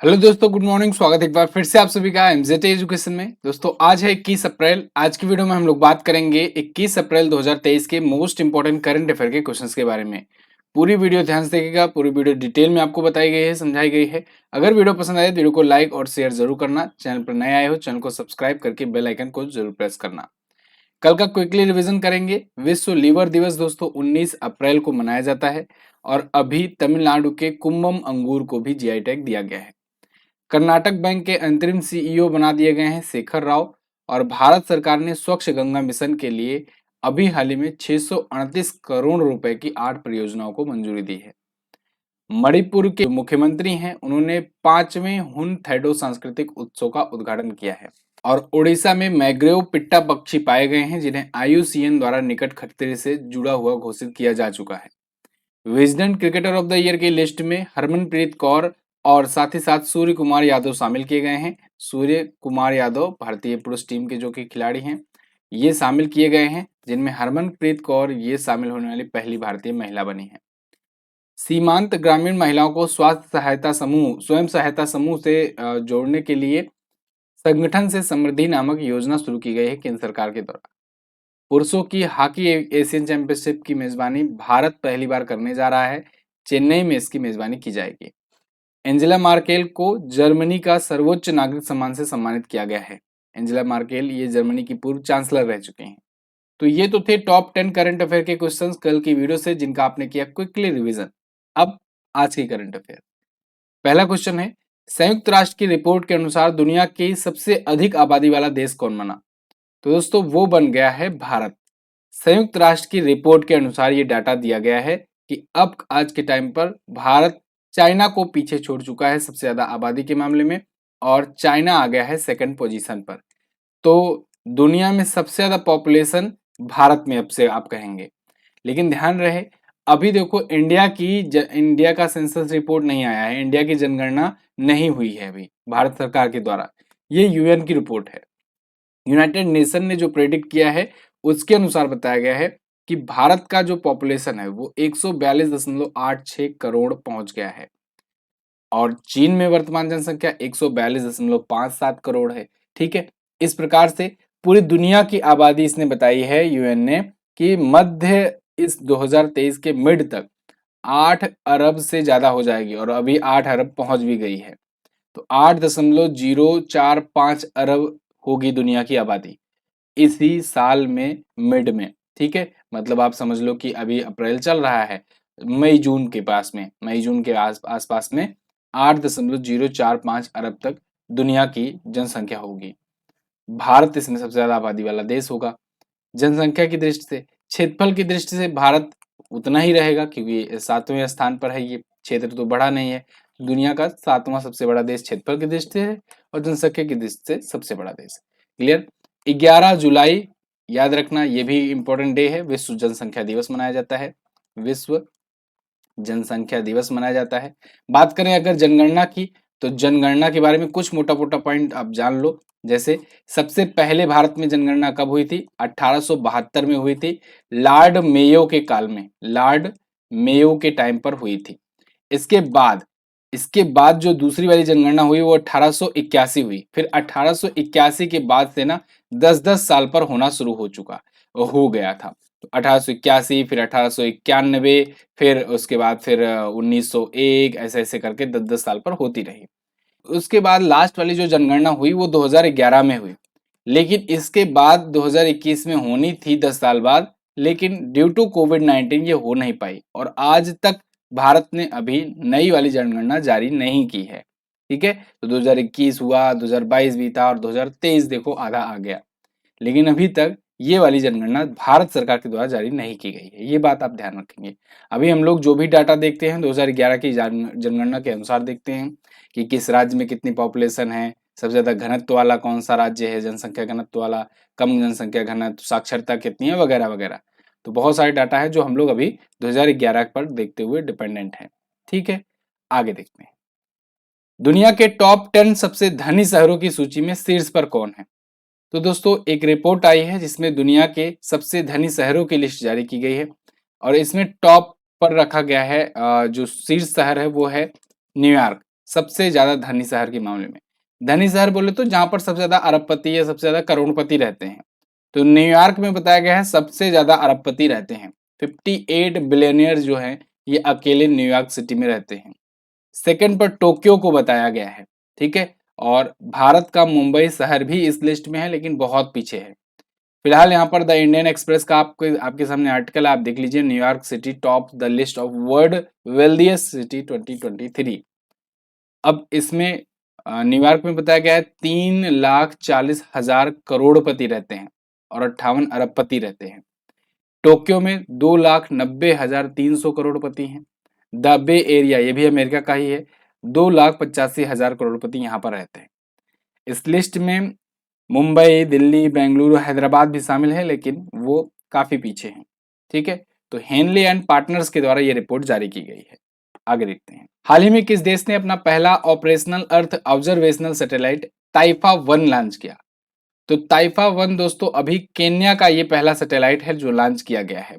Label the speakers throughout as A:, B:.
A: Hello दोस्तों, good morning. स्वागत है एक बार फिर से आप सभी का एमजेड एजुकेशन में। दोस्तों आज है 21 अप्रैल। आज की वीडियो में हम लोग बात करेंगे 21 अप्रैल 2023 के मोस्ट इंपोर्टेंट करंट अफेयर के क्वेश्चंस के बारे में। पूरी वीडियो ध्यान से देखिएगा। पूरी वीडियो डिटेल में आपको बताई गई है, समझाई गई है। अगर वीडियो पसंद आए तो वीडियो को लाइक और शेयर जरूर करना। चैनल पर नए आए हो चैनल को सब्सक्राइब करके बेल आइकन को जरूर प्रेस करना। कल का क्विकली रिवीजन करेंगे। विश्व लीवर दिवस दोस्तों 19 अप्रैल को मनाया जाता है और अभी तमिलनाडु के कुंभम अंगूर को भी जीआई टैग दिया गया है। कर्नाटक बैंक के अंतरिम सीईओ बना दिए गए हैं शेखर राव। और भारत सरकार ने स्वच्छ गंगा मिशन के लिए अभी हाल ही में 638 करोड़ रुपए की 8 परियोजनाओं को मंजूरी दी है। मणिपुर के मुख्यमंत्री हैं, उन्होंने 5वें हुन थैडो सांस्कृतिक उत्सव का उद्घाटन किया है। और उड़ीसा में मैग्रेव पिट्टा पक्षी पाए गए हैं, जिन्हें आईयूसीएन द्वारा निकट खतरे से जुड़ा हुआ घोषित किया जा चुका है। Wisden cricketer of the year की लिस्ट में हरमनप्रीत कौर और साथ ही साथ सूर्य कुमार यादव शामिल किए गए हैं। सूर्य कुमार यादव भारतीय पुरुष टीम के जो कि खिलाड़ी हैं, ये शामिल किए गए हैं, जिनमें हरमनप्रीत कौर ये शामिल होने वाली पहली भारतीय महिला बनी है। सीमांत ग्रामीण महिलाओं को स्वास्थ्य सहायता समूह स्वयं सहायता समूह से जोड़ने के लिए संगठन से समृद्धि नामक योजना शुरू की गई है केंद्र सरकार के द्वारा। पुरुषों की हॉकी एशियन चैंपियनशिप की मेजबानी भारत पहली बार करने जा रहा है। चेन्नई में इसकी मेजबानी की जाएगी। एंजेला मार्केल को जर्मनी का सर्वोच्च नागरिक सम्मान से सम्मानित किया गया है। एंजेला मार्केल ये जर्मनी की पूर्व चांसलर रह चुके हैं। तो ये तो थे टॉप 10 करंट अफेयर के क्वेश्चंस कल की वीडियो से, जिनका आपने किया क्विकली रिवीजन। अब आज की करंट अफेयर। पहला क्वेश्चन है, संयुक्त राष्ट्र की रिपोर्ट के अनुसार दुनिया की सबसे अधिक आबादी वाला देश कौन बना? तो दोस्तों वो बन गया है भारत। संयुक्त राष्ट्र की रिपोर्ट के अनुसार ये डाटा दिया गया है कि अब आज के टाइम पर भारत चाइना को पीछे छोड़ चुका है सबसे ज्यादा आबादी के मामले में, और चाइना आ गया है सेकंड पोजीशन पर। तो दुनिया में सबसे ज्यादा पॉपुलेशन भारत में अब से आप कहेंगे। लेकिन ध्यान रहे, अभी देखो इंडिया का सेंसस रिपोर्ट नहीं आया है, इंडिया की जनगणना नहीं हुई है अभी भारत सरकार के द्वारा। ये यूएन की रिपोर्ट है। यूनाइटेड नेशन ने जो प्रेडिक्ट किया है उसके अनुसार बताया गया है कि भारत का जो पॉपुलेशन है वो 142.86 करोड़ पहुंच गया है। और चीन में वर्तमान जनसंख्या 142.57 करोड़ है। ठीक है, इस प्रकार से पूरी दुनिया की आबादी इसने बताई है यूएन ने कि मध्य इस 2023 के मिड तक 8 अरब से ज्यादा हो जाएगी, और अभी 8 अरब पहुंच भी गई है। तो 8.045 अरब होगी दुनिया की आबादी इसी साल में मिड में। ठीक है, मतलब आप समझ लो कि अभी अप्रैल चल रहा है, मई जून के आसपास में 8.045 अरब तक दुनिया की जनसंख्या होगी। भारत इसमें सबसे ज्यादा आबादी वाला देश होगा। जनसंख्या की दृष्टि से, क्षेत्रफल की दृष्टि से भारत उतना ही रहेगा, क्योंकि 7वें स्थान पर है। ये क्षेत्र तो बड़ा नहीं है। दुनिया का 7वां सबसे बड़ा देश क्षेत्रफल की दृष्टि से है और जनसंख्या की दृष्टि से सबसे बड़ा देश। क्लियर। 11 जुलाई याद रखना, ये भी इंपॉर्टेंट डे है। विश्व जनसंख्या दिवस मनाया जाता है। विश्व जनसंख्या दिवस मनाया जाता है। बात करें अगर जनगणना की, तो जनगणना के बारे में कुछ मोटा मोटा पॉइंट आप जान लो। जैसे सबसे पहले भारत में जनगणना कब हुई थी? 1872 में हुई थी, लॉर्ड मेयो के काल में, लॉर्ड मेयो के टाइम पर हुई थी। इसके बाद जो दूसरी वाली जनगणना हुई वो 1881 हुई। फिर 1881 के बाद से ना 10-10 साल पर होना शुरू हो गया था। तो 1881, फिर 1891, फिर उसके बाद फिर 1901, ऐसे ऐसे करके 10-10 साल पर होती रही। उसके बाद लास्ट वाली जो जनगणना हुई वो 2011 में हुई। लेकिन इसके बाद 2021 में होनी थी 10 साल बाद, लेकिन ड्यू टू कोविड-19 ये हो नहीं पाई, और आज तक भारत ने अभी नई वाली जनगणना जारी नहीं की है। ठीक है, तो 2021 हुआ, 2022 भी था और 2023 देखो आधा आ गया, लेकिन अभी तक ये वाली जनगणना भारत सरकार के द्वारा जारी नहीं की गई है। ये बात आप ध्यान रखेंगे। अभी हम लोग जो भी डाटा देखते हैं 2011 की जनगणना के अनुसार देखते हैं कि किस राज्य में कितनी पॉपुलेशन है, सबसे ज्यादा घनत्व वाला कौन सा राज्य है, जनसंख्या घनत्व वाला, कम जनसंख्या घनत्व, साक्षरता कितनी है, वगैरह वगैरह। तो बहुत सारे डाटा है जो हम लोग अभी 2011 पर देखते हुए डिपेंडेंट है। ठीक है, आगे देखते हैं। दुनिया के टॉप 10 सबसे धनी शहरों की सूची में शीर्ष पर कौन है? तो दोस्तों एक रिपोर्ट आई है जिसमें दुनिया के सबसे धनी शहरों की लिस्ट जारी की गई है, और इसमें टॉप पर रखा गया है जो शीर्ष शहर है वो है न्यूयॉर्क। सबसे ज्यादा धनी शहर के मामले में। धनी शहर बोले तो जहां पर सबसे ज्यादा अरबपति या सबसे ज्यादा करोड़पति रहते हैं, तो न्यूयॉर्क में बताया गया है सबसे ज्यादा अरबपति रहते हैं। 58 बिलियनियर जो हैं ये अकेले न्यूयॉर्क सिटी में रहते हैं। सेकंड पर टोक्यो को बताया गया है, ठीक है। और भारत का मुंबई शहर भी इस लिस्ट में है, लेकिन बहुत पीछे है। फिलहाल यहाँ पर द इंडियन एक्सप्रेस का आपके सामने आर्टिकल आप देख लीजिए, New York city top the list of world wealthiest city 2023। अब इसमें न्यूयॉर्क में बताया गया है 3,40,000 करोड़पति रहते हैं और 58 अरबपति रहते हैं। टोक्यो में 2,90,300 करोड़पति हैं। द बे एरिया, ये भी अमेरिका का ही है, 2,85,000 करोड़पति यहाँ पर रहते हैं। इस लिस्ट में मुंबई, दिल्ली, बेंगलुरु, हैदराबाद भी शामिल है, लेकिन वो काफी पीछे हैं, ठीक है। तो हेनली एंड पार्टनर्स के द्वारा ये रिपोर्ट जारी की गई है। आगे देखते हैं, हाल ही में किस देश ने अपना पहला ऑपरेशनल अर्थ ऑब्जर्वेशनल सैटेलाइट ताइफा 1 लॉन्च किया? तो ताइफा 1 दोस्तों अभी केन्या का ये पहला सैटेलाइट है जो लॉन्च किया गया है।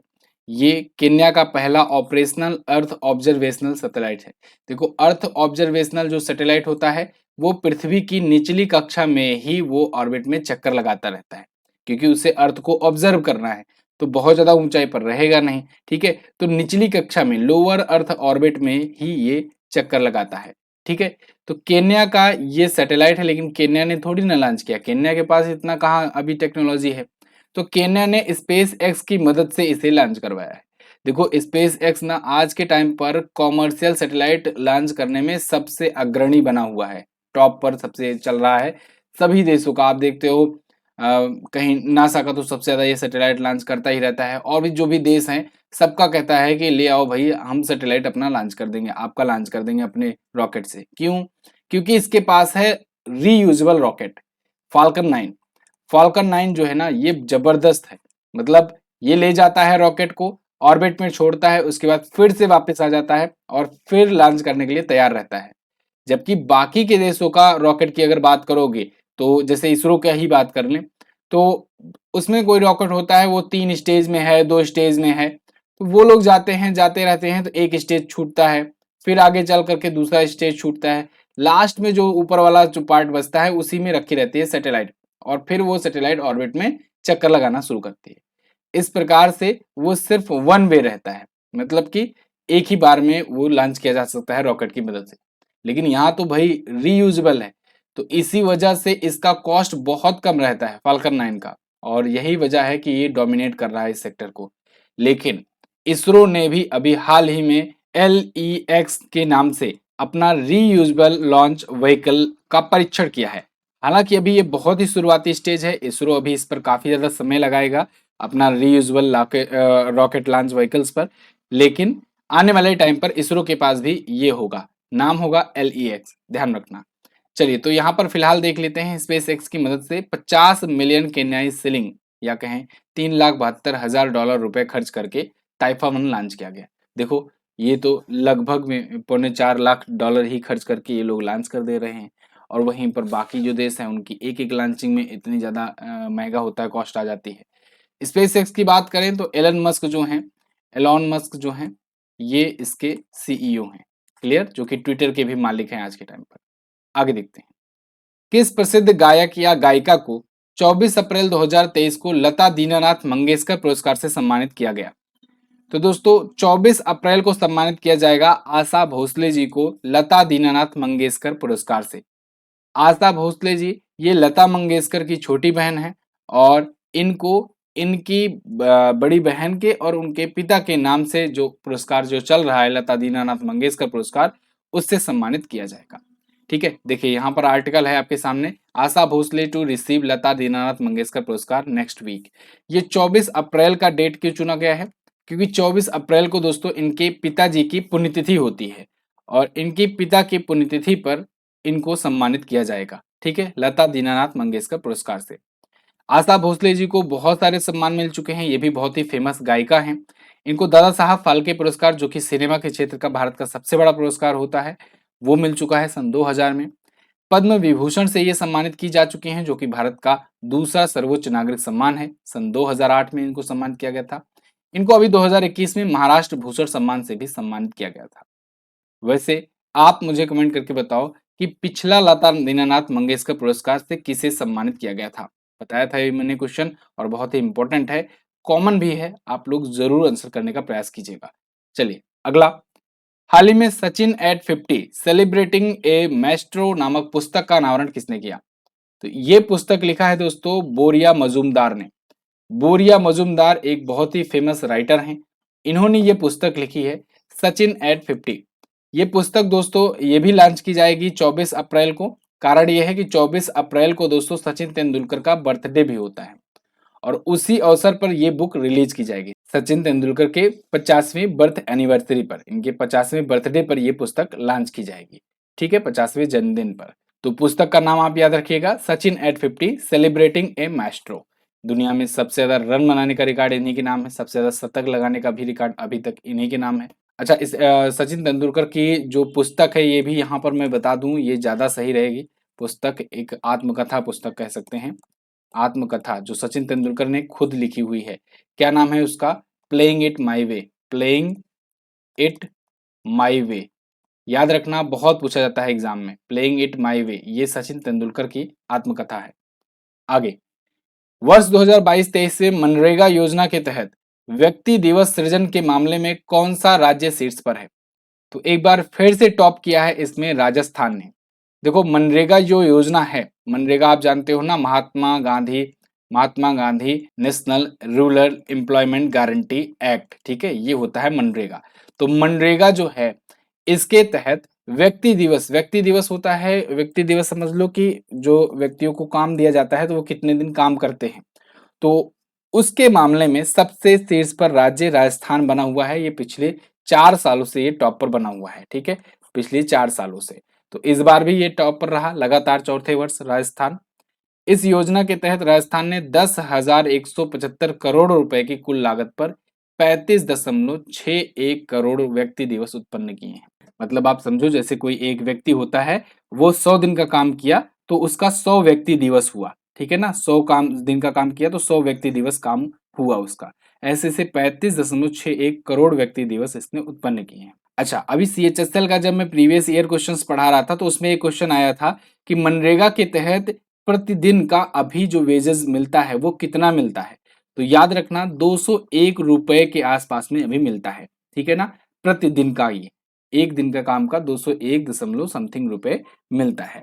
A: ये केन्या का पहला ऑपरेशनल अर्थ ऑब्जर्वेशनल सैटेलाइट है। देखो, अर्थ ऑब्जर्वेशनल जो सैटेलाइट होता है वो पृथ्वी की निचली कक्षा में ही वो ऑर्बिट में चक्कर लगाता रहता है, क्योंकि उसे अर्थ को ऑब्जर्व करना है, तो बहुत ज्यादा ऊंचाई पर रहेगा नहीं, ठीक है। तो निचली कक्षा में, लोअर अर्थ ऑर्बिट में ही ये चक्कर लगाता है, ठीक है। तो केन्या का ये सैटेलाइट है, लेकिन केन्या ने थोड़ी ना लॉन्च किया, केन्या के पास इतना कहाँ अभी टेक्नोलॉजी है। तो केन्या ने स्पेस एक्स की मदद से इसे लॉन्च करवाया है। देखो, स्पेस एक्स ना आज के टाइम पर कॉमर्शियल सैटेलाइट लॉन्च करने में सबसे अग्रणी बना हुआ है, टॉप पर सबसे चल रहा है सभी देशों का। आप देखते हो कहीं नासा का तो सबसे ज्यादा ये सैटेलाइट लॉन्च करता ही रहता है, और भी जो भी देश हैं सबका कहता है कि ले आओ भाई, हम सैटेलाइट अपना लॉन्च कर देंगे, आपका लॉन्च कर देंगे अपने रॉकेट से। क्यों? क्योंकि इसके पास है रीयूजेबल रॉकेट, फाल्कन 9। फाल्कन 9 जो है ना ये जबरदस्त है, मतलब ये ले जाता है रॉकेट को, ऑर्बिट में छोड़ता है, उसके बाद फिर से वापस आ जाता है और फिर लॉन्च करने के लिए तैयार रहता है। जबकि बाकी के देशों का रॉकेट की अगर बात करोगे, तो जैसे इसरो का ही बात कर लें, तो उसमें कोई रॉकेट होता है वो 3 स्टेज में है, 2 स्टेज में है, तो वो लोग जाते हैं, जाते रहते हैं, तो एक स्टेज छूटता है, फिर आगे चल करके दूसरा स्टेज छूटता है, लास्ट में जो ऊपर वाला जो पार्ट बचता है उसी में रखी रहती है सैटेलाइट, और फिर वो सैटेलाइट ऑर्बिट में चक्कर लगाना शुरू करती है। इस प्रकार से वो सिर्फ वन वे रहता है, मतलब कि एक ही बार में वो लॉन्च किया जा सकता है रॉकेट की मदद से। लेकिन यहाँ तो भाई रीयूजेबल है, तो इसी वजह से इसका कॉस्ट बहुत कम रहता है फाल्कन 9 का, और यही वजह है कि ये डोमिनेट कर रहा है इस सेक्टर को। लेकिन इसरो ने भी अभी हाल ही में LEX के नाम से अपना रीयूजेबल लॉन्च व्हीकल का परीक्षण किया है। हालांकि अभी ये बहुत ही शुरुआती स्टेज है, इसरो अभी इस पर काफी ज्यादा समय लगाएगा अपना रीयूजेबल रॉकेट लॉन्च व्हीकल्स पर, लेकिन आने वाले टाइम पर इसरो के पास भी ये होगा, नाम होगा LEX, ध्यान रखना। चलिए, तो यहाँ पर फिलहाल देख लेते हैं, स्पेस एक्स की मदद से 50 मिलियन केन्याई शिलिंग या कहें $3,72,000 रुपए खर्च करके टाइफा 1 लॉन्च किया गया। देखो, ये तो लगभग में $4.25 ही खर्च करके ये लोग लॉन्च कर दे रहे हैं, और वहीं पर बाकी जो देश हैं उनकी एक एक लॉन्चिंग में इतनी ज्यादा महंगा होता है, कॉस्ट आ जाती है। स्पेस एक्स की बात करें तो एलॉन मस्क जो हैं ये इसके CEO हैं, क्लियर, जो कि ट्विटर के भी मालिक हैं आज के टाइम पर। आगे देखते हैं, किस प्रसिद्ध गायक या गायिका को 24 अप्रैल 2023 को लता दीनानाथ मंगेशकर पुरस्कार से सम्मानित किया गया? तो दोस्तों 24 अप्रैल को सम्मानित किया जाएगा आशा भोसले जी को लता दीनानाथ मंगेशकर पुरस्कार से। आशा भोसले जी ये लता मंगेशकर की छोटी बहन है, और इनको इनकी बड़ी बहन के और उनके पिता के नाम से जो पुरस्कार जो चल रहा है, लता दीनानाथ मंगेशकर पुरस्कार, उससे सम्मानित किया जाएगा। ठीक है, देखिए यहाँ पर आर्टिकल है आपके सामने, आशा भोसले टू रिसीव लता दीनानाथ मंगेशकर पुरस्कार नेक्स्ट वीक। ये 24 अप्रैल का डेट क्यों चुना गया है? क्योंकि 24 अप्रैल को दोस्तों इनके पिताजी की पुण्यतिथि होती है, और इनके पिता की पुण्यतिथि पर इनको सम्मानित किया जाएगा, ठीक है, लता दीनानाथ मंगेशकर पुरस्कार से। आशा भोसले जी को बहुत सारे सम्मान मिल चुके हैं, ये भी बहुत ही फेमस गायिका हैं। इनको दादा साहब फाल्के पुरस्कार, जो कि सिनेमा के क्षेत्र का भारत का सबसे बड़ा पुरस्कार होता है, वो मिल चुका है सन 2000 में। पद्म विभूषण से ये सम्मानित की जा चुकी हैं, जो कि भारत का दूसरा सर्वोच्च नागरिक सम्मान है। सन 2008 में इनको सम्मानित किया गया था। इनको अभी 2021 में महाराष्ट्र भूषण सम्मान से भी सम्मानित किया गया था। वैसे आप मुझे कमेंट करके बताओ कि पिछला लता दीनानाथ मंगेशकर पुरस्कार से किसे सम्मानित किया गया था। बताया था ये मैंने क्वेश्चन और बहुत ही इंपॉर्टेंट है, कॉमन भी है, आप लोग जरूर आंसर करने का प्रयास कीजिएगा। चलिए अगला, हाल ही में सचिन एट 50 सेलिब्रेटिंग ए मैस्ट्रो नामक पुस्तक का अनावरण किसने किया? तो ये पुस्तक लिखा है दोस्तों बोरिया मजूमदार ने। बोरिया मजूमदार एक बहुत ही फेमस राइटर हैं। इन्होंने ये पुस्तक लिखी है सचिन एट 50। ये पुस्तक दोस्तों ये भी लॉन्च की जाएगी 24 अप्रैल को। कारण ये है कि 24 अप्रैल को दोस्तों सचिन तेंदुलकर का बर्थडे भी होता है और उसी अवसर पर ये बुक रिलीज की जाएगी। सचिन तेंदुलकर के 50वीं बर्थ एनिवर्सरी पर, इनके 50वें बर्थडे पर यह पुस्तक लॉन्च की जाएगी। ठीक है, 50वें जन्मदिन पर। तो पुस्तक का नाम आप याद रखिएगा, सचिन एट 50 सेलिब्रेटिंग ए मैस्ट्रो। दुनिया में सबसे ज्यादा रन बनाने का रिकॉर्ड इन्हीं के नाम है, सबसे ज्यादा शतक लगाने का भी रिकॉर्ड अभी तक इन्हीं के नाम है। अच्छा, इस सचिन तेंदुलकर की जो पुस्तक है ये भी यहाँ पर मैं बता दूं, ये ज्यादा सही रहेगी। पुस्तक एक आत्मकथा पुस्तक कह सकते हैं, आत्मकथा जो सचिन तेंदुलकर ने खुद लिखी हुई है। क्या नाम है उसका? Playing it my way. Playing it my way, याद रखना, बहुत पूछा जाता है एग्जाम में। प्लेइंग इट माई वे ये सचिन तेंदुलकर की आत्मकथा है। आगे, वर्ष 2022-23 से मनरेगा योजना के तहत व्यक्ति दिवस सृजन के मामले में कौन सा राज्य शीर्ष पर है? तो एक बार फिर से टॉप किया है इसमें राजस्थान ने। देखो मनरेगा जो योजना है, मनरेगा आप जानते हो ना, Mahatma Gandhi national rural employment guarantee act, ठीक है, ये होता है मनरेगा। तो मनरेगा जो है इसके तहत व्यक्ति दिवस होता है। व्यक्ति दिवस समझ लो कि जो व्यक्तियों को काम दिया जाता है तो वो कितने दिन काम करते हैं, तो उसके मामले में सबसे शीर्ष पर राज्य राजस्थान बना हुआ है। ये पिछले 4 सालों से ये टॉप पर बना हुआ है, ठीक है, पिछले 4 सालों से। तो इस बार भी ये टॉप पर रहा लगातार चौथे वर्ष राजस्थान। इस योजना के तहत राजस्थान ने 10,175 करोड़ रुपए की कुल लागत पर 35.61 करोड़ व्यक्ति दिवस उत्पन्न किए हैं। मतलब आप समझो जैसे कोई एक व्यक्ति होता है, वो 100 दिन का काम किया तो उसका 100 व्यक्ति दिवस हुआ, ठीक है ना, 100 दिन का काम किया तो 100 व्यक्ति दिवस काम हुआ उसका। ऐसे से 35.61 करोड़ व्यक्ति दिवस इसने उत्पन्न किए हैं। अच्छा, अभी सीएचएसएल का जब मैं प्रीवियस ईयर क्वेश्चंस पढ़ा रहा था तो उसमें एक क्वेश्चन आया था कि मनरेगा के तहत प्रतिदिन का अभी जो वेजेस मिलता है वो कितना मिलता है? तो याद रखना 201 रुपए के आसपास में अभी मिलता है, ठीक है ना, प्रतिदिन का। ये एक दिन का काम का 201 दशमलव समथिंग रुपए मिलता है।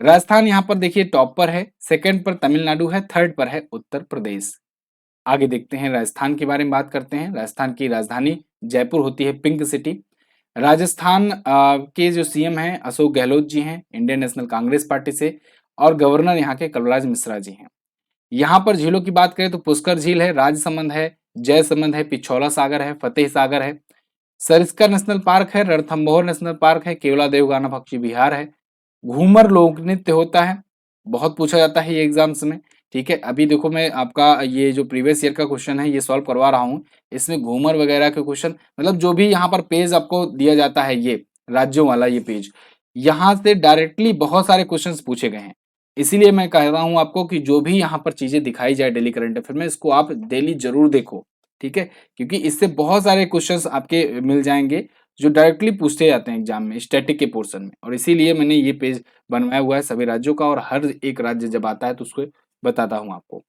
A: राजस्थान यहाँ पर देखिए टॉप पर है, सेकंड पर तमिलनाडु है, थर्ड पर है उत्तर प्रदेश। आगे देखते हैं, राजस्थान के बारे में बात करते हैं। राजस्थान की राजधानी जयपुर होती है, पिंक सिटी। राजस्थान के जो सीएम हैं अशोक गहलोत जी हैं, इंडियन नेशनल कांग्रेस पार्टी से, और गवर्नर यहाँ के कलराज मिश्रा जी हैं। यहाँ पर झीलों की बात करें तो पुष्कर झील है, राजसमंद है, जयसमंद है, पिछौला सागर है, फतेह सागर है, सरिस्का नेशनल पार्क है, रणथंभौर नेशनल पार्क है, केवला देवगाना पक्षी विहार है। घूमर लोक नृत्य होता है, बहुत पूछा जाता है ये एग्जाम्स में, ठीक है। अभी देखो मैं आपका ये जो प्रीवियस ईयर का क्वेश्चन है ये सॉल्व करवा रहा हूँ, इसमें घूमर वगैरह के क्वेश्चन, मतलब जो भी यहाँ पर पेज आपको दिया जाता है ये राज्यों वाला ये पेज, यहाँ से डायरेक्टली बहुत सारे क्वेश्चंस पूछे गए हैं। इसीलिए मैं कह रहा हूँ आपको कि जो भी यहाँ पर चीजें दिखाई जाए डेली करंट अफेयर में, इसको आप डेली जरूर देखो, ठीक है, क्योंकि इससे बहुत सारे क्वेश्चंस आपके मिल जाएंगे जो डायरेक्टली पूछते जाते हैं एग्जाम में स्टैटिक के पोर्शन में। और इसीलिए मैंने ये पेज बनवाया हुआ है सभी राज्यों का, और हर एक राज्य जब आता है तो उसको बताता हूँ आपको।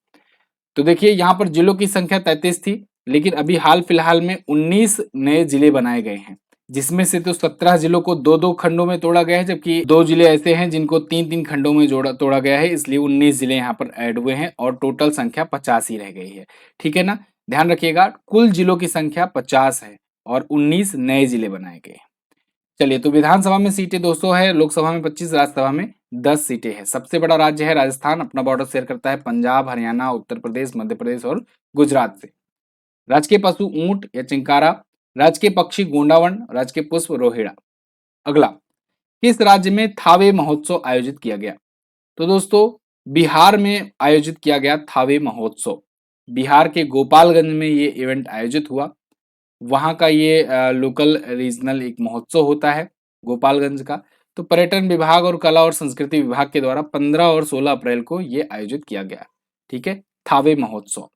A: तो देखिए यहाँ पर जिलों की संख्या 33 थी, लेकिन अभी हाल फिलहाल में 19 नए जिले बनाए गए हैं, जिसमें से तो 17 जिलों को दो दो खंडों में तोड़ा गया है, जबकि 2 जिले ऐसे हैं जिनको तीन तीन खंडों में तोड़ा गया है, इसलिए 19 जिले यहाँ पर ऐड हुए हैं और टोटल संख्या 50 ही रह गई है, ठीक है ना। ध्यान रखिएगा, कुल जिलों की संख्या 50 है और 19 नए जिले बनाए गए। चलिए, तो विधानसभा में सीटें 200 है, लोकसभा में 25, राज्यसभा में 10 सीटें हैं। सबसे बड़ा राज्य है राजस्थान, अपना बॉर्डर शेयर करता है पंजाब, हरियाणा, उत्तर प्रदेश, मध्य प्रदेश और गुजरात से। राजकीय पशु ऊंट या चिंकारा, राजकीय पक्षी गोंडावण, राजकीय पुष्प रोहिड़ा। अगला, किस राज्य में थावे महोत्सव आयोजित किया गया? तो दोस्तों बिहार में आयोजित किया गया थावे महोत्सव। बिहार के गोपालगंज में ये इवेंट आयोजित हुआ। वहाँ का ये लोकल रीजनल एक महोत्सव होता है गोपालगंज का। तो पर्यटन विभाग और कला और संस्कृति विभाग के द्वारा 15 और 16 अप्रैल को ये आयोजित किया गया, ठीक है, थावे महोत्सव।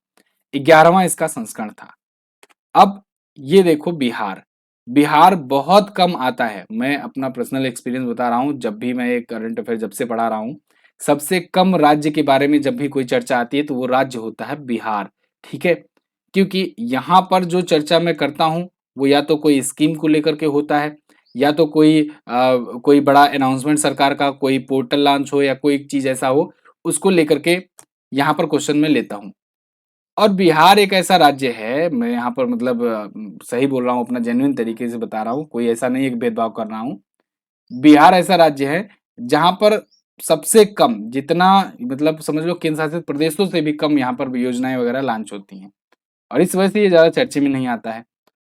A: 11वां इसका संस्करण था। अब ये देखो बिहार, बिहार बहुत कम आता है। मैं अपना पर्सनल एक्सपीरियंस बता रहा हूँ, जब भी मैं एक करंट अफेयर जब से पढ़ा रहा हूँ, सबसे कम राज्य के बारे में जब भी कोई चर्चा आती है तो वो राज्य होता है बिहार, ठीक है? क्योंकि यहाँ पर जो चर्चा मैं करता हूँ, वो या तो कोई स्कीम को लेकर के होता है, या तो कोई बड़ा अनाउंसमेंट सरकार का, कोई पोर्टल लॉन्च हो या कोई चीज़ ऐसा हो, उसको लेकर के यहाँ पर क्वेश्चन में लेता हूँ। और बिहार एक ऐसा राज्य है, मैं यहाँ पर मतलब सही बोल रहा हूँ, अपना जेन्युइन तरीके से बता रहा हूँ, कोई ऐसा नहीं है कि भेदभाव कर रहा हूँ। बिहार ऐसा राज्य है जहाँ पर सबसे कम, जितना मतलब समझ लो केंद्र शासित प्रदेशों से भी कम यहाँ पर योजनाएं वगैरह लॉन्च होती हैं, और इस वजह से ये ज़्यादा चर्चे में नहीं आता है।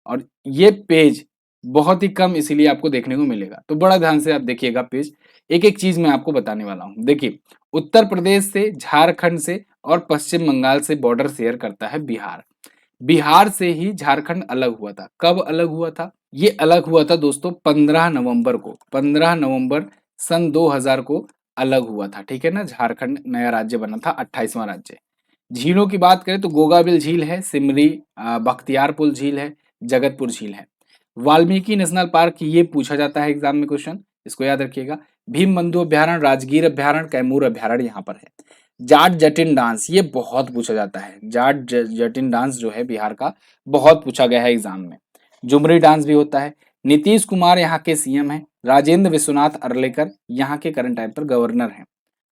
A: और ये पेज बहुत ही कम इसीलिए आपको देखने को मिलेगा, तो बड़ा ध्यान से आप देखिएगा पेज, एक-एक चीज़ मैं आपको बताने वाला हूँ। देखिए, उत्तर प्रदेश से, झारखंड से और पश्चिम बंगाल से बॉर्डर शेयर करता है बिहार। बिहार से ही झारखंड अलग हुआ था। कब अलग हुआ था? ये अलग हुआ था दोस्तों 15 नवंबर को। 15 नवंबर सन 2000 को अलग हुआ था, ठीक है ना? झारखंड नया राज्य बना था, 28वां राज्य। झीलों की बात करें तो गोगाबिल झील है, सिमरी बख्तियारपुर झील है, जगतपुर झील है। वाल्मीकि नेशनल पार्क, ये पूछा जाता है एग्जाम में क्वेश्चन, इसको याद रखिएगा। भीम बंधु अभ्यारण्य, राजगीर अभ्यारण्य, कैमूर अभ्यारण्य यहाँ पर है। जाट जटिन डांस, ये बहुत पूछा जाता है। जटिन डांस जो है बिहार का, बहुत पूछा गया है एग्जाम में। झुमरी डांस भी होता है। नीतीश कुमार यहाँ के सीएम हैं। राजेंद्र विश्वनाथ अर्लेकर यहाँ के करंट टाइम पर गवर्नर हैं।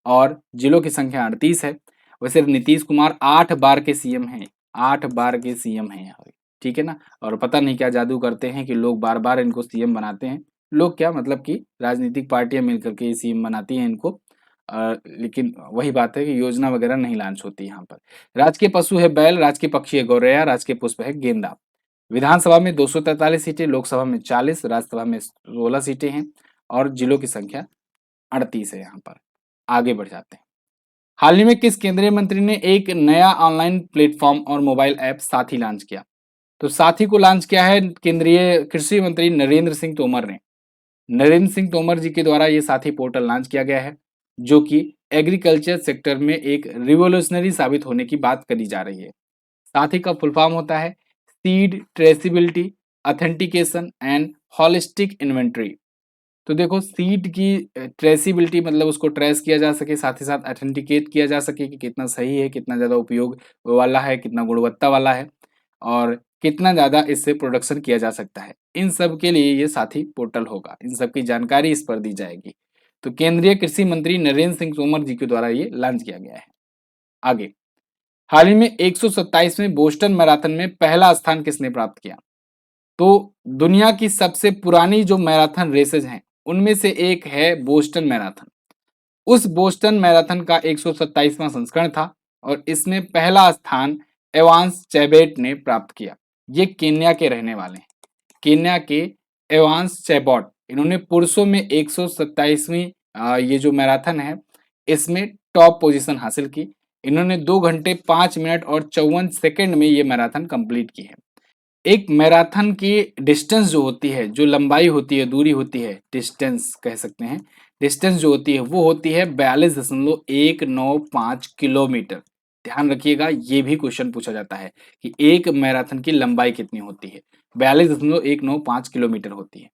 A: और जिलों की संख्या 38 है। वैसे नीतीश कुमार 8 बार के सीएम हैं, 8 बार के सीएम हैं यहाँ पे, ठीक है ना? और पता नहीं क्या जादू करते हैं कि लोग बार बार इनको सीएम बनाते हैं। लोग क्या, मतलब कि राजनीतिक पार्टियां मिलकर के सीएम बनाती हैं इनको। लेकिन वही बात है कि योजना वगैरह नहीं लॉन्च होती यहाँ पर। राजकीय पशु है बैल, राजकीय पक्षी है गौरैया, राजकीय पुष्प है गेंदा। विधानसभा में 243 सीटें, लोकसभा में 40, राज्यसभा में 16 सीटें हैं। और जिलों की संख्या 38 है यहाँ पर। आगे बढ़ जाते हैं। हाल ही में किस केंद्रीय मंत्री ने एक नया ऑनलाइन प्लेटफॉर्म और मोबाइल ऐप साथी लॉन्च किया? तो साथी को लॉन्च किया है केंद्रीय कृषि मंत्री नरेंद्र सिंह तोमर ने। नरेंद्र सिंह तोमर जी के द्वारा ये साथी पोर्टल लॉन्च किया गया है, जो कि एग्रीकल्चर सेक्टर में एक रिवोल्यूशनरी साबित होने की बात करी जा रही है। साथी का फुल फॉर्म होता है seed traceability authentication and holistic inventory. तो देखो, सीड की ट्रेसिबिलिटी मतलब उसको ट्रेस किया जा सके, साथ ही साथ ऑथेंटिकेट किया जा सके कि कितना सही है, कितना ज़्यादा उपयोग वाला है, कितना गुणवत्ता वाला है, और कितना ज़्यादा इससे प्रोडक्शन किया जा सकता है। इन सब के लिए ये साथी पोर्टल होगा, इन सब की जानकारी इस पर दी जाएगी। तो केंद्रीय कृषि मंत्री नरेंद्र सिंह तोमर जी के द्वारा ये लॉन्च किया गया है। आगे, हाल ही में 127वें बोस्टन मैराथन में पहला स्थान किसने प्राप्त किया? तो दुनिया की सबसे पुरानी जो मैराथन रेसेज हैं, उनमें से एक है बोस्टन मैराथन। उस बोस्टन मैराथन का 127वां संस्करण था, और इसमें पहला स्थान एवांस चैबेट ने प्राप्त किया। ये केन्या के रहने वाले हैं, केन्या के एवांस चैबोट। इन्होंने पुरुषों में 127वीं ये जो मैराथन है, इसमें टॉप पोजीशन हासिल की। इन्होंने 2 घंटे 5 मिनट और 54 सेकंड में ये मैराथन कंप्लीट की है। एक मैराथन की डिस्टेंस जो होती है, जो लंबाई होती है, दूरी होती है, डिस्टेंस कह सकते हैं, डिस्टेंस जो होती है वो होती है 42.195 किलोमीटर। ध्यान रखिएगा, ये भी क्वेश्चन पूछा जाता है कि एक मैराथन की लंबाई कितनी होती है। 42.195 किलोमीटर होती है।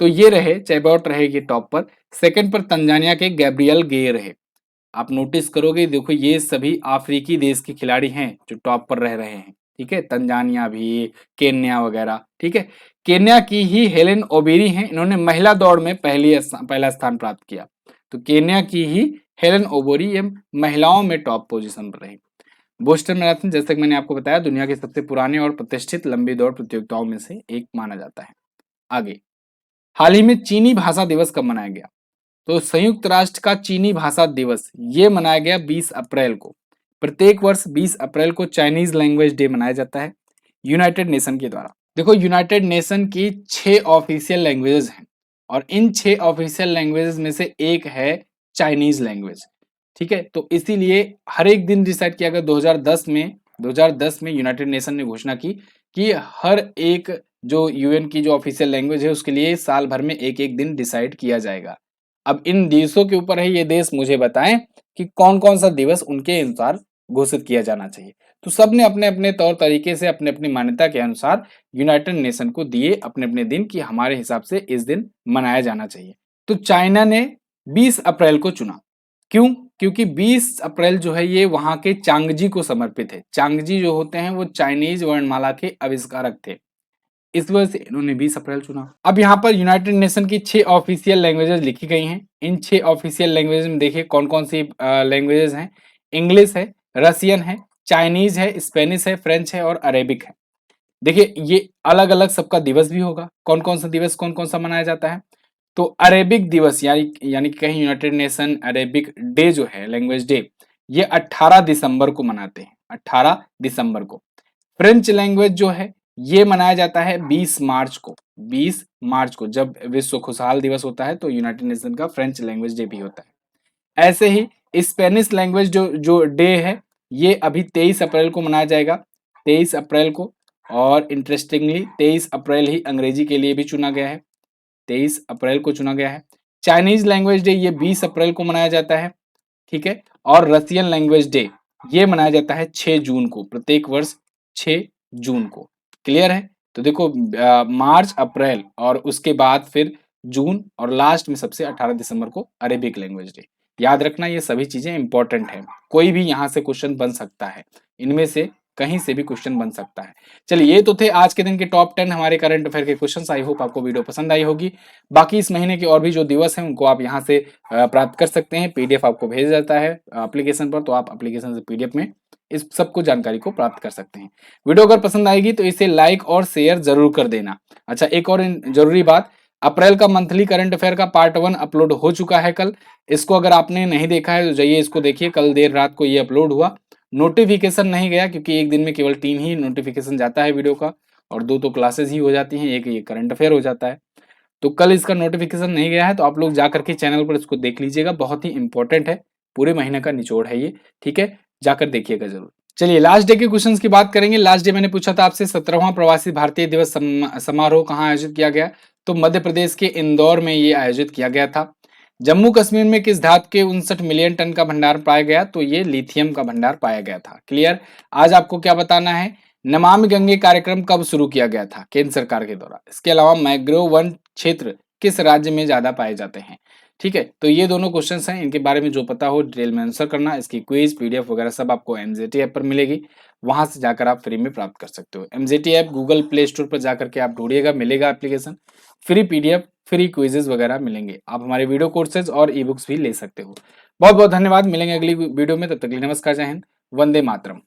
A: तो ये रहे, चैबोट रहेगी टॉप पर। सेकंड पर तंजानिया के गैब्रियल गे रहे। आप नोटिस करोगे, देखो ये सभी अफ्रीकी देश के खिलाड़ी हैं जो टॉप पर रह रहे हैं, ठीक है? तंजानिया भी, केन्या वगैरह, ठीक है? केन्या की ही हेलेन ओबेरी हैं, इन्होंने महिला दौड़ में पहला स्थान प्राप्त किया। तो केन्या की ही हेलेन ओबेरी ये महिलाओं में टॉप पोजीशन पर रही। बोस्टन मैराथन, जैसे कि मैंने आपको बताया, दुनिया की सबसे पुरानी और प्रतिष्ठित लंबी दौड़ प्रतियोगिताओं में से एक माना जाता है। आगे, हाल ही में चीनी भाषा दिवस कब मनाया गया? तो संयुक्त राष्ट्र का चीनी भाषा दिवस ये मनाया गया 20 अप्रैल को। प्रत्येक वर्ष 20 अप्रैल को चाइनीज लैंग्वेज डे मनाया जाता है यूनाइटेड नेशन के द्वारा। देखो, यूनाइटेड नेशन की 6 ऑफिशियल लैंग्वेजेस हैं, और इन 6 ऑफिशियल लैंग्वेजेस में से एक है चाइनीज लैंग्वेज, ठीक है? तो इसीलिए हर एक दिन डिसाइड किया गया। 2010 में यूनाइटेड नेशन ने घोषणा की कि हर एक जो यूएन की जो ऑफिशियल लैंग्वेज है उसके लिए साल भर में एक एक दिन डिसाइड किया जाएगा। अब इन देशों के ऊपर है, ये देश मुझे बताएं कि कौन कौन सा दिवस उनके अनुसार घोषित किया जाना चाहिए। तो सबने अपने अपने तौर तरीके से अपने अपनी मान्यता के अनुसार यूनाइटेड नेशन को दिए अपने अपने दिन कि हमारे हिसाब से इस दिन मनाया जाना चाहिए। तो चाइना ने 20 अप्रैल को चुना। क्यों? क्योंकि 20 अप्रैल जो है ये वहां के चांगजी को समर्पित है। चांगजी जो होते हैं वो चाइनीज वर्णमाला के आविष्कारक थे। इस वजह से इन्होंने 20 अप्रैल चुना। अब यहाँ पर यूनाइटेड नेशन की 6 ऑफिशियल लैंग्वेजेस लिखी गई हैं। इन 6 ऑफिशियल लैंग्वेजेस में देखिए कौन कौन सी लैंग्वेजेस हैं। इंग्लिश है, रसियन है, चाइनीज है, स्पेनिश है, फ्रेंच है और अरेबिक है। देखिए ये अलग अलग सबका दिवस भी होगा। कौन कौन सा दिवस कौन कौन सा मनाया जाता है? तो अरेबिक दिवस यानी कि कहीं यूनाइटेड नेशन अरेबिक डे जो है, लैंग्वेज डे, ये 18 दिसंबर को मनाते हैं। 18 दिसंबर को। फ्रेंच लैंग्वेज जो है ये मनाया जाता है 20 मार्च को। 20 मार्च को जब विश्व खुशहाल दिवस होता है तो यूनाइटेड नेशन का फ्रेंच लैंग्वेज डे भी होता है। ऐसे ही स्पेनिश लैंग्वेज जो जो डे है ये अभी 23 अप्रैल को मनाया जाएगा। 23 अप्रैल को। और इंटरेस्टिंगली 23 अप्रैल ही अंग्रेजी के लिए भी चुना गया है। 23 अप्रैल को चुना गया है। चाइनीज लैंग्वेज डे ये 20 अप्रैल को मनाया जाता है। ठीक है। और रसियन लैंग्वेज डे ये मनाया जाता है 6 जून को, प्रत्येक वर्ष 6 जून को। क्लियर है? तो देखो मार्च, अप्रैल और उसके बाद फिर जून और लास्ट में सबसे 18 दिसंबर को अरेबिक लैंग्वेज डे। याद रखना ये सभी चीजें इंपॉर्टेंट है। कोई भी यहाँ से क्वेश्चन बन सकता है। इनमें से कहीं से भी क्वेश्चन बन सकता है। चलिए ये तो थे आज के दिन के टॉप 10 हमारे करंट अफेयर के क्वेश्चंस। आई होप आपको वीडियो पसंद आई होगी। बाकी इस महीने के और भी जो दिवस हैं उनको आप यहाँ से प्राप्त कर सकते हैं। पीडीएफ आपको भेज जाता है एप्लीकेशन पर, तो आप एप्लीकेशन से पीडीएफ में इस सबको जानकारी को प्राप्त कर सकते हैं। वीडियो अगर पसंद आएगी तो इसे लाइक और शेयर जरूर कर देना। अच्छा एक और जरूरी बात, अप्रैल का मंथली करंट अफेयर का पार्ट 1 अपलोड हो चुका है कल। इसको अगर आपने नहीं देखा है तो जाइए इसको देखिए। कल देर रात को ये अपलोड हुआ। नोटिफिकेशन नहीं गया क्योंकि एक दिन में केवल 3 ही नोटिफिकेशन जाता है वीडियो का और 2 तो क्लासेस ही हो जाती हैं, एक ये करंट अफेयर हो जाता है। तो कल इसका नोटिफिकेशन नहीं गया है तो आप लोग जाकर के चैनल पर इसको देख लीजिएगा। बहुत ही इंपॉर्टेंट है, पूरे महीने का निचोड़ है ये। ठीक है, जाकर देखिएगा जरूर। चलिए लास्ट डे के क्वेश्चंस की बात करेंगे। लास्ट डे मैंने पूछा था आपसे 17वां प्रवासी भारतीय दिवस समारोह कहाँ आयोजित किया गया? तो मध्य प्रदेश के इंदौर में ये आयोजित किया गया था। जम्मू कश्मीर में किस धातु के 59 मिलियन टन का भंडार पाया गया? तो ये लिथियम का भंडार पाया गया था। क्लियर? आज आपको क्या बताना है, नमामि गंगे कार्यक्रम कब शुरू किया गया था? केंद्र सरकार के द्वारा। इसके अलावा मैंग्रोव वन क्षेत्र किस राज्य में ज्यादा पाए जाते हैं? ठीक है, तो ये दोनों क्वेश्चंस हैं, इनके बारे में जो पता हो डिटेल में आंसर करना। इसकी क्विज पीडीएफ वगैरह सब आपको एमजेटी ऐप पर मिलेगी, वहां से जाकर आप फ्री में प्राप्त कर सकते हो। MJT app Google play store पर जाकर के आप ढूंढिएगा, मिलेगा application. Free PDF, free quizzes वगैरह मिलेंगे। आप हमारे वीडियो कोर्सेज और ई बुक्स भी ले सकते हो। बहुत बहुत धन्यवाद, मिलेंगे अगली वीडियो में। तब तक के लिए नमस्कार, जय हिंद, वंदे मातरम।